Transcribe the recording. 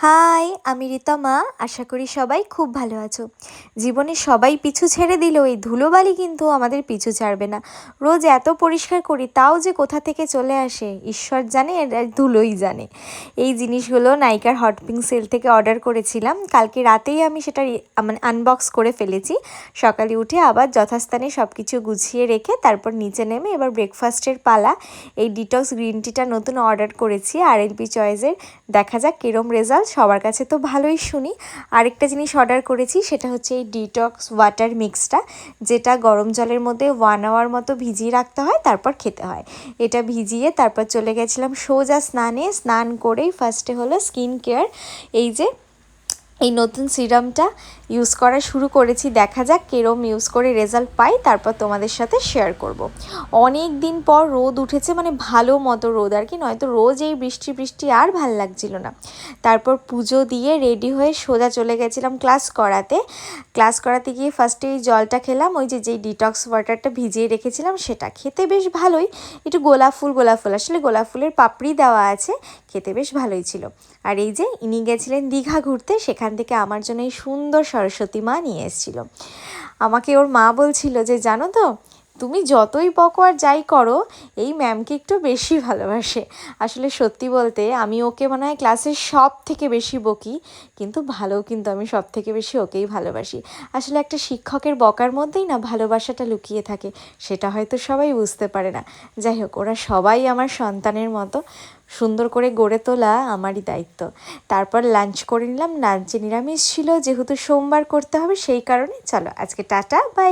High, আমি রিতমা। আশা করি সবাই খুব ভালো আছো। জীবনে সবাই পিছু ছেড়ে দিলেও এই ধুলোবালি কিন্তু আমাদের পিছু ছাড়বে না। রোজ এত পরিষ্কার করি, তাও যে কোথা থেকে চলে আসে ঈশ্বর জানে, আর ধুলোই জানে। এই জিনিসগুলো নাইকার হট পিঙ্ক সেল থেকে অর্ডার করেছিলাম। কালকে রাতেই আমি সেটা মানে আনবক্স করে ফেলেছি। সকালে উঠে আবার যথাস্থানে সব কিছু গুছিয়ে রেখে তারপর নিচে নেমে এবার ব্রেকফাস্টের পালা। এই ডিটক্স গ্রিন টিটা নতুন অর্ডার করেছি RLP চয়েসের। দেখা যাক কিরম রেজাল্ট। সবার কাছে তো ভালোই শুনি। আরেকটা জিনিস অর্ডার করেছি, সেটা হচ্ছে এই ডিটক্স ওয়াটার মিক্সটা, যেটা গরম জলের মধ্যে 1 আওয়ার মতো ভিজিয়ে রাখতে হয়, তারপর খেতে হয়। এটা ভিজিয়ে তারপর চলে গেছিলাম সোজা স্নানে। স্নান করেই ফার্স্টে হলো স্কিন কেয়ার। এই নতুন সিরামটা ইউজ করা শুরু করেছি। দেখা যাক কিরম ইউজ করে রেজাল্ট পাই, তারপর তোমাদের সাথে শেয়ার করব। অনেক দিন পর রোদ উঠেছে, মানে ভালো মতো রোদ আর কি, নয়তো রোজ এই বৃষ্টি বৃষ্টি আর ভাল লাগছিল না। তারপর পুজো দিয়ে রেডি হয়ে সোজা চলে গেছিলাম ক্লাস করাতে গিয়ে ফার্স্টে এই জলটা খেলাম, ওই যেই ডিটক্স ওয়াটারটা ভিজিয়ে রেখেছিলাম সেটা। খেতে বেশ ভালোই, একটু গোলাপ ফুল আসলে গোলাপ ফুলের পাপড়ি দেওয়া আছে, খেতে বেশ ভালোই ছিল। আর এই যে ইনি গেছিলেন দীঘা ঘুরতে, সেখান থেকে আমার জন্য এই সুন্দর সরস্বতী মা নিয়ে এসেছিল। আমাকে ওর মা বলছিল যে জানো তো, তুমি যতই বকো আর যাই করো, এই ম্যামকে একটু বেশি ভালোবাসে। আসলে সত্যি বলতে আমি ওকে মনে হয় ক্লাসের সব থেকে বেশি বকি, কিন্তু আমি সব থেকে বেশি ওকেই ভালোবাসি। আসলে একটা শিক্ষকের বকার মধ্যেই না ভালোবাসাটা লুকিয়ে থাকে, সেটা হয়তো সবাই বুঝতে পারে না। যাই হোক, ওরা সবাই আমার সন্তানের মতো। সুন্দর করে গড়ে তোলা আমারই দায়িত্ব। তারপর লাঞ্চ করে নিলাম। লাঞ্চে নিরামিষ ছিল, যেহেতু সোমবার করতে হবে সেই কারণে। চলো আজকে টাটা বাই।